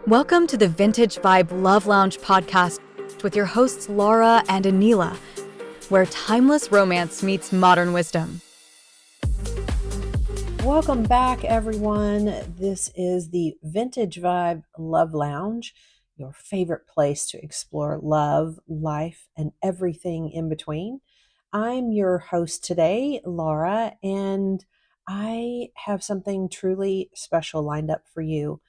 Welcome to the Vintage Vibe Love Lounge podcast with your hosts Laura and Anila, where timeless romance meets modern wisdom. Welcome back, everyone. This is the Vintage Vibe Love Lounge, your favorite place to explore love, life, and everything in between. I'm your host today, Laura, and I have something truly special lined up for you.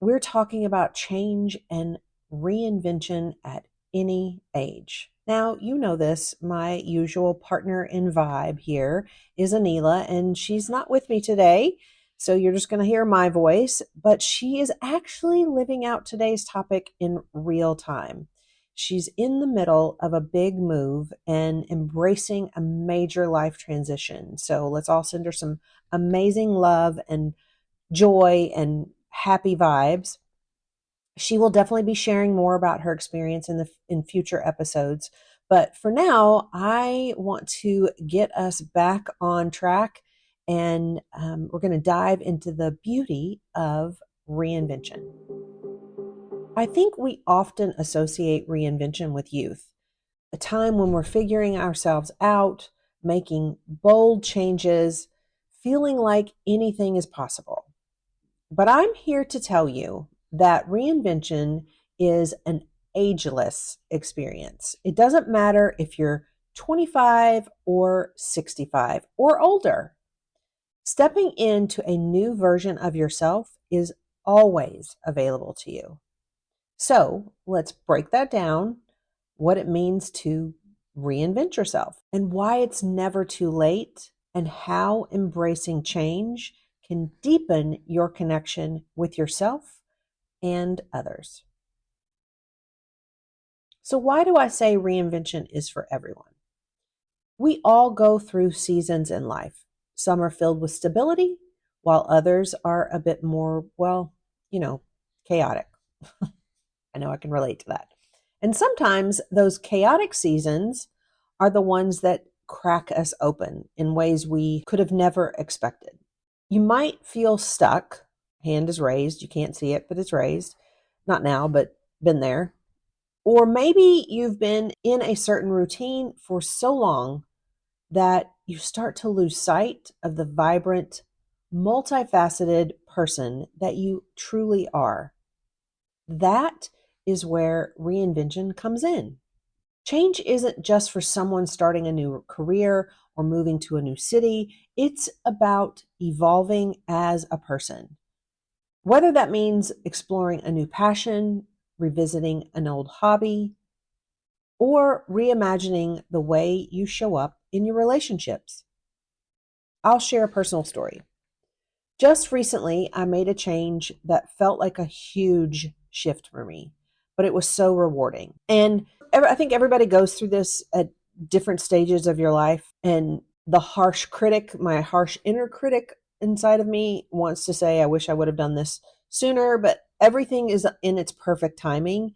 We're talking about change and reinvention at any age. Now, you know this, my usual partner in vibe here is Anila, and she's not with me today, so you're just going to hear my voice, but she is actually living out today's topic in real time. She's in the middle of a big move and embracing a major life transition. So let's all send her some amazing love and joy and happy vibes. She will definitely be sharing more about her experience in future episodes. But for now, I want to get us back on track, and we're going to dive into the beauty of reinvention. I think we often associate reinvention with youth, a time when we're figuring ourselves out, making bold changes, feeling like anything is possible. But I'm here to tell you that reinvention is an ageless experience. It doesn't matter if you're 25 or 65 or older. Stepping into a new version of yourself is always available to you. So let's break that down, what it means to reinvent yourself and why it's never too late, and how embracing change can deepen your connection with yourself and others. So why do I say reinvention is for everyone? We all go through seasons in life. Some are filled with stability, while others are a bit more, chaotic. I know I can relate to that. And sometimes those chaotic seasons are the ones that crack us open in ways we could have never expected. You might feel stuck. Hand is raised. You can't see it, but it's raised. Not now, but been there. Or maybe you've been in a certain routine for so long that you start to lose sight of the vibrant, multifaceted person that you truly are. That is where reinvention comes in. Change isn't just for someone starting a new career or moving to a new city. It's about evolving as a person. Whether that means exploring a new passion, revisiting an old hobby, or reimagining the way you show up in your relationships. I'll share a personal story. Just recently, I made a change that felt like a huge shift for me, but it was so rewarding. And I think everybody goes through this at different stages of your life. And the harsh critic, my harsh inner critic inside of me wants to say, I wish I would have done this sooner, but everything is in its perfect timing.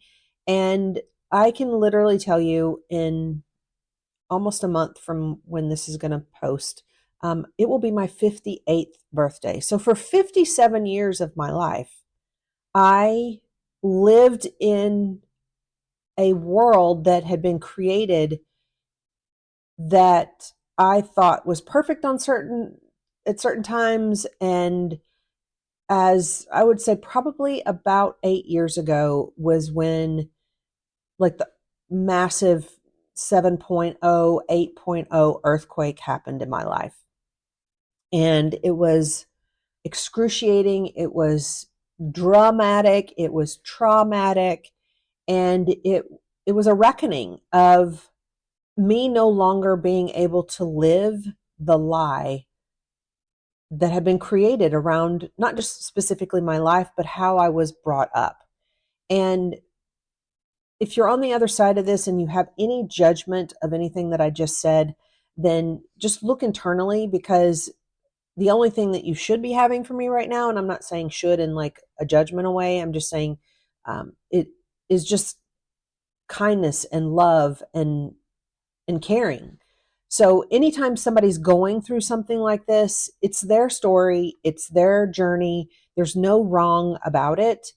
And I can literally tell you in almost a month from when this is going to post, it will be my 58th birthday. So for 57 years of my life, I lived in a world that had been created that I thought was perfect at certain times. And as I would say, probably about 8 years ago was when like the massive 7.0, 8.0 earthquake happened in my life. And it was excruciating. It was dramatic. It was traumatic. And it was a reckoning of me no longer being able to live the lie that had been created around not just specifically my life, but how I was brought up. And if you're on the other side of this and you have any judgment of anything that I just said, then just look internally, because the only thing that you should be having from me right now, and I'm not saying should in like a judgmental way, I'm just saying it is just kindness and love and caring. So anytime somebody's going through something like this, it's their story, it's their journey. There's no wrong about it.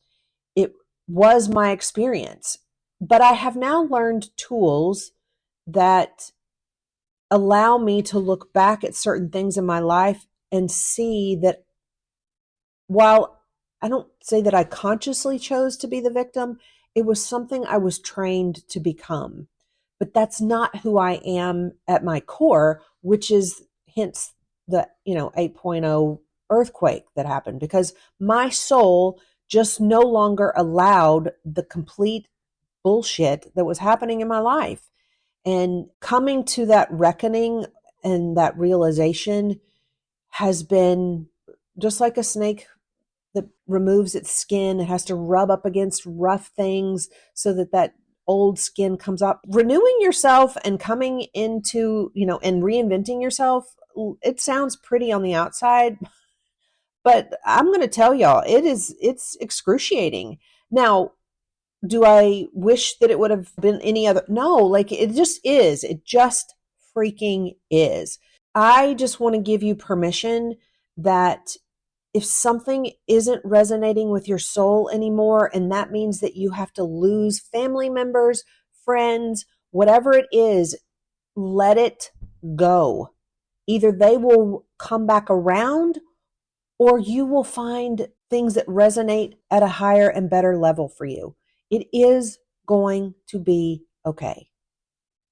it was my experience. But I have now learned tools that allow me to look back at certain things in my life and see that while I don't say that I consciously chose to be the victim, it was something I was trained to become. But that's not who I am at my core, which is hence the, 8.0 earthquake that happened, because my soul just no longer allowed the complete bullshit that was happening in my life. And coming to that reckoning and that realization has been just like a snake that removes its skin. It has to rub up against rough things so that that old skin comes up. Renewing yourself and coming into, and reinventing yourself, it sounds pretty on the outside, but I'm going to tell y'all, it's excruciating. Now, do I wish that it would have been any other? No, like it just is. It just freaking is. I just want to give you permission that if something isn't resonating with your soul anymore, and that means that you have to lose family members, friends, whatever it is, let it go. Either they will come back around or you will find things that resonate at a higher and better level for you. It is going to be okay.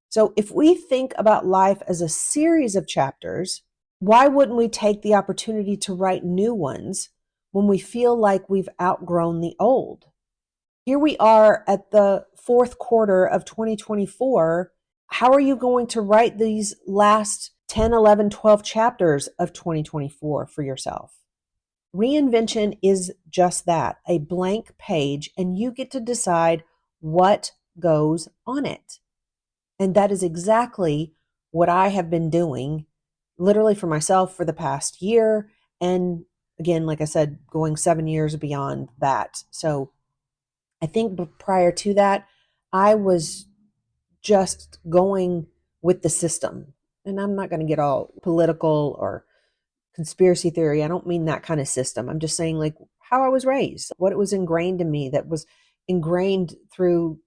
So if we think about life as a series of chapters, why wouldn't we take the opportunity to write new ones when we feel like we've outgrown the old? Here we are at the fourth quarter of 2024. How are you going to write these last 10, 11, 12 chapters of 2024 for yourself? Reinvention is just that, a blank page, and you get to decide what goes on it. And that is exactly what I have been doing, literally for myself for the past year. And again, like I said, going 7 years beyond that. So I think prior to that, I was just going with the system. And I'm not going to get all political or conspiracy theory. I don't mean that kind of system. I'm just saying like how I was raised, what it was ingrained in me, that was ingrained through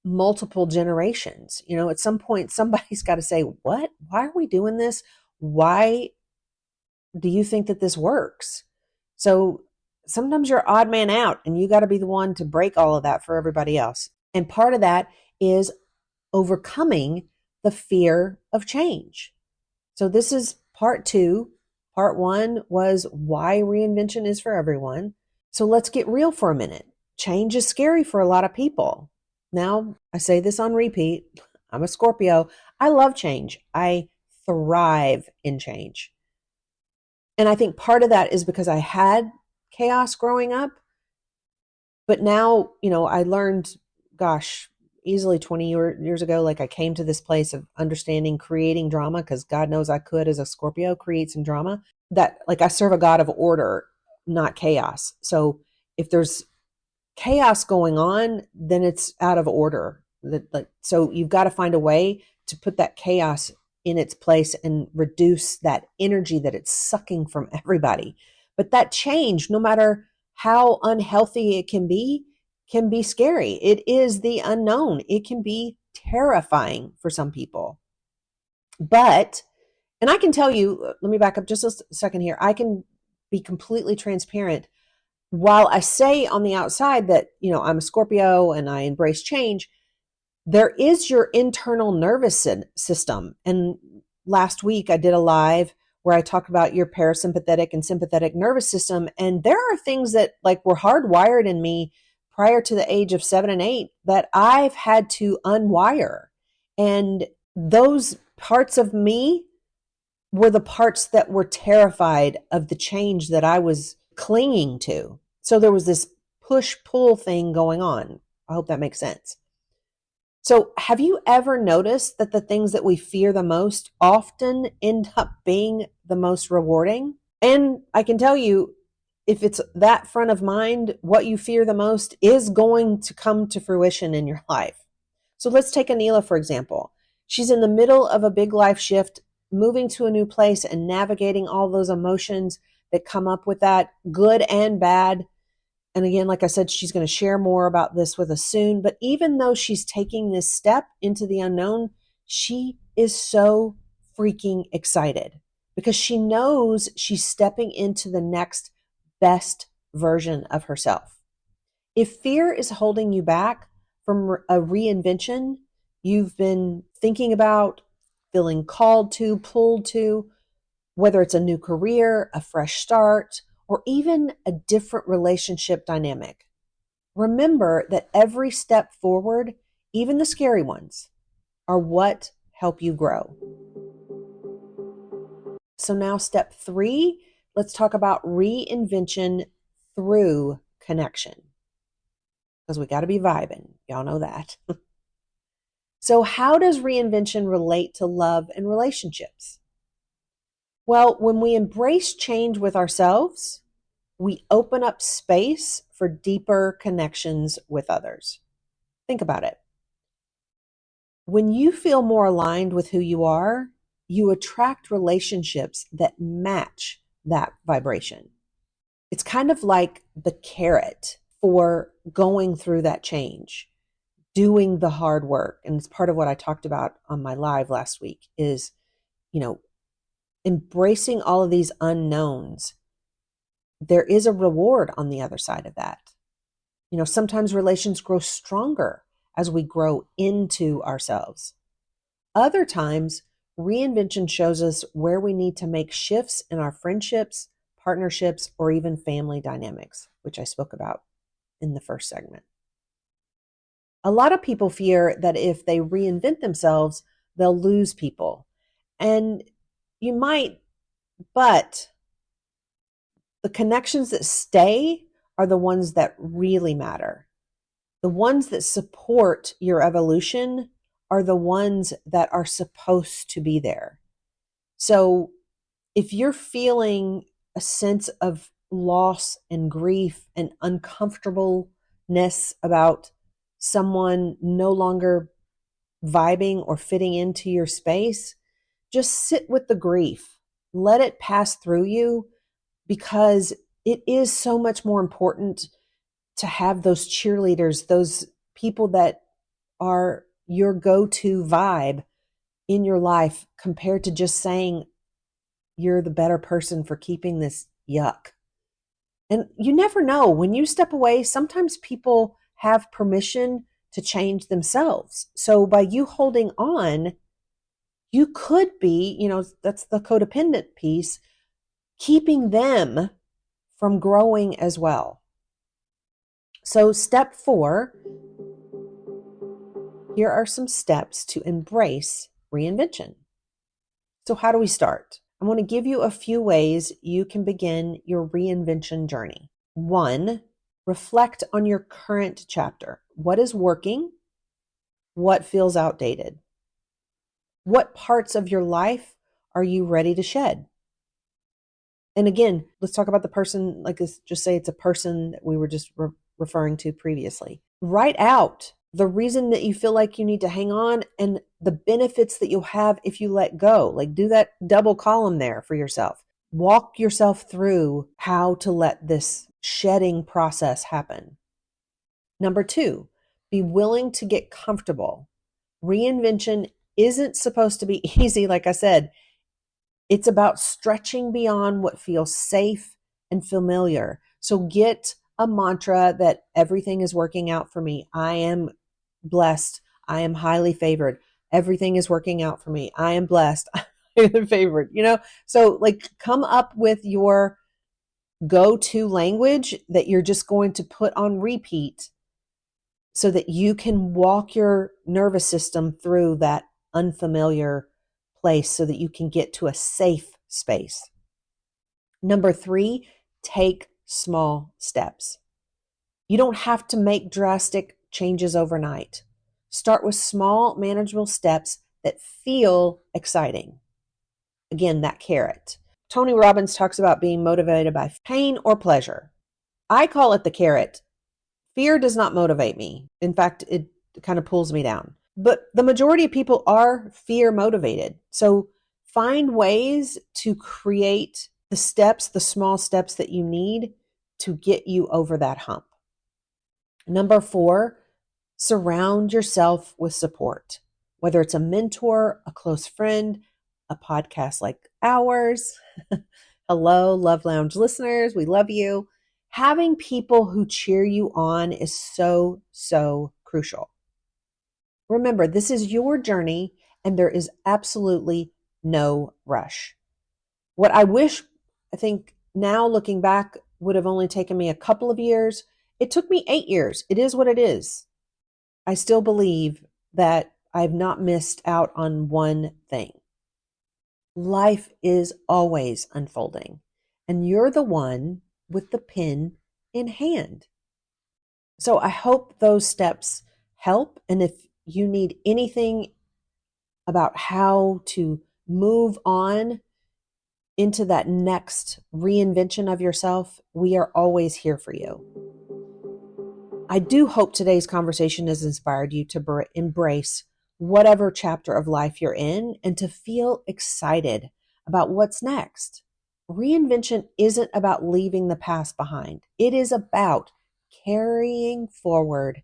multiple generations. At some point, somebody's got to say, what? Why are we doing this? Why do you think that this works? So sometimes you're odd man out and you got to be the one to break all of that for everybody else. And part of that is overcoming the fear of change. So this is part 2. Part 1 was why reinvention is for everyone. So let's get real for a minute. Change is scary for a lot of people. Now, I say this on repeat. I'm a Scorpio. I love change. I thrive in change. And I think part of that is because I had chaos growing up. But now, I learned, easily 20 years ago, like I came to this place of understanding creating drama, because God knows I could, as a Scorpio, create some drama. That, like, I serve a God of order, not chaos. So if there's chaos going on, then it's out of order. So you've got to find a way to put that chaos in its place and reduce that energy that it's sucking from everybody. But that change, no matter how unhealthy it can be scary. It is the unknown. It can be terrifying for some people. But, and I can tell you, let me back up just a second here. I can be completely transparent. While I say on the outside that, I'm a Scorpio and I embrace change, there is your internal nervous system. And last week I did a live where I talked about your parasympathetic and sympathetic nervous system. And there are things that were hardwired in me prior to the age of 7 and 8 that I've had to unwire. And those parts of me were the parts that were terrified of the change that I was clinging to. So there was this push-pull thing going on. I hope that makes sense. So have you ever noticed that the things that we fear the most often end up being the most rewarding? And I can tell you, if it's that front of mind, what you fear the most is going to come to fruition in your life. So let's take Anila, for example. She's in the middle of a big life shift, moving to a new place and navigating all those emotions that come up with that, good and bad. And again, like I said, she's going to share more about this with us soon. But even though she's taking this step into the unknown, she is so freaking excited because she knows she's stepping into the next best version of herself. If fear is holding you back from a reinvention you've been thinking about, feeling called to, pulled to, whether it's a new career, a fresh start, or even a different relationship dynamic, remember that every step forward, even the scary ones, are what help you grow. So now step 3, let's talk about reinvention through connection. Because we got to be vibing. Y'all know that. So how does reinvention relate to love and relationships? Well, when we embrace change with ourselves, we open up space for deeper connections with others. Think about it. When you feel more aligned with who you are, you attract relationships that match that vibration. It's kind of like the carrot for going through that change, doing the hard work. And it's part of what I talked about on my live last week is, embracing all of these unknowns. There is a reward on the other side of that. Sometimes relations grow stronger as we grow into ourselves. Other times, reinvention shows us where we need to make shifts in our friendships, partnerships, or even family dynamics, which I spoke about in the first segment. A lot of people fear that if they reinvent themselves, they'll lose people. And you might, but the connections that stay are the ones that really matter. The ones that support your evolution are the ones that are supposed to be there. So if you're feeling a sense of loss and grief and uncomfortableness about someone no longer vibing or fitting into your space, just sit with the grief. Let it pass through you, because it is so much more important to have those cheerleaders, those people that are your go-to vibe in your life, compared to just saying you're the better person for keeping this yuck. And you never know. When you step away, sometimes people have permission to change themselves. So by you holding on, you could be, that's the codependent piece, keeping them from growing as well. So step 4, here are some steps to embrace reinvention. So how do we start? I want to give you a few ways you can begin your reinvention journey. 1, reflect on your current chapter. What is working? What feels outdated? What parts of your life are you ready to shed? And again, let's talk about the person, just say it's a person that we were just referring to previously. Write out the reason that you feel like you need to hang on and the benefits that you'll have if you let go. Do that double column there for yourself. Walk yourself through how to let this shedding process happen. Number 2, be willing to get comfortable. Reinvention isn't supposed to be easy, like I said. It's about stretching beyond what feels safe and familiar. So get a mantra that everything is working out for me. I am blessed. I am highly favored. Everything is working out for me. I am blessed. I am favored. So come up with your go-to language that you're just going to put on repeat so that you can walk your nervous system through that unfamiliar place so that you can get to a safe space. Number 3, take small steps. You don't have to make drastic changes overnight. Start with small, manageable steps that feel exciting. Again, that carrot. Tony Robbins talks about being motivated by pain or pleasure. I call it the carrot. Fear does not motivate me. In fact, it kind of pulls me down. But the majority of people are fear motivated. So find ways to create the steps, the small steps that you need to get you over that hump. Number 4, surround yourself with support, whether it's a mentor, a close friend, a podcast like ours. Hello, Love Lounge listeners. We love you. Having people who cheer you on is so, so crucial. Remember, this is your journey and there is absolutely no rush. What I think now looking back, would have only taken me a couple of years. It took me 8 years. It is what it is. I still believe that I've not missed out on one thing. Life is always unfolding, and you're the one with the pen in hand. So I hope those steps help. And if you need anything about how to move on into that next reinvention of yourself, we are always here for you. I do hope today's conversation has inspired you to embrace whatever chapter of life you're in and to feel excited about what's next. Reinvention isn't about leaving the past behind. It is about carrying forward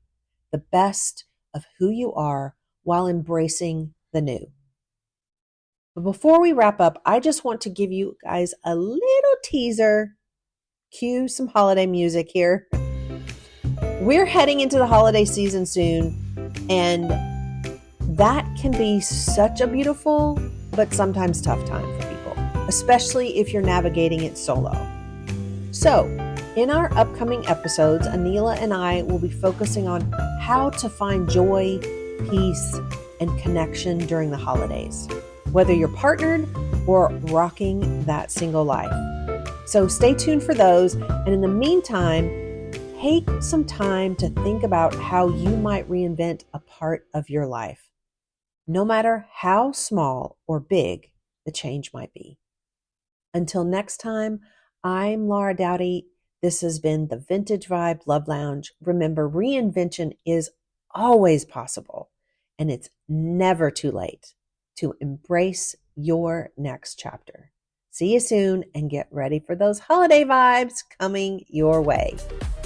the best of who you are while embracing the new. But before we wrap up, I just want to give you guys a little teaser. Cue some holiday music here. We're heading into the holiday season soon, and that can be such a beautiful but sometimes tough time for people, especially if you're navigating it solo. So, in our upcoming episodes, Anila and I will be focusing on how to find joy, peace, and connection during the holidays, whether you're partnered or rocking that single life. So stay tuned for those. And in the meantime, take some time to think about how you might reinvent a part of your life, no matter how small or big the change might be. Until next time, I'm Laura Doughty. This has been the Vintage Vibe Love Lounge. Remember, reinvention is always possible, and it's never too late to embrace your next chapter. See you soon, and get ready for those holiday vibes coming your way.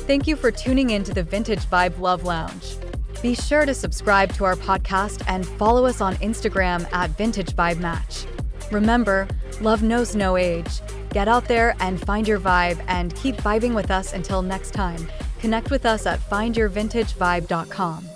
Thank you for tuning in to the Vintage Vibe Love Lounge. Be sure to subscribe to our podcast and follow us on Instagram at Vintage Vibe Match. Remember, love knows no age. Get out there and find your vibe and keep vibing with us until next time. Connect with us at findyourvintagevibe.com.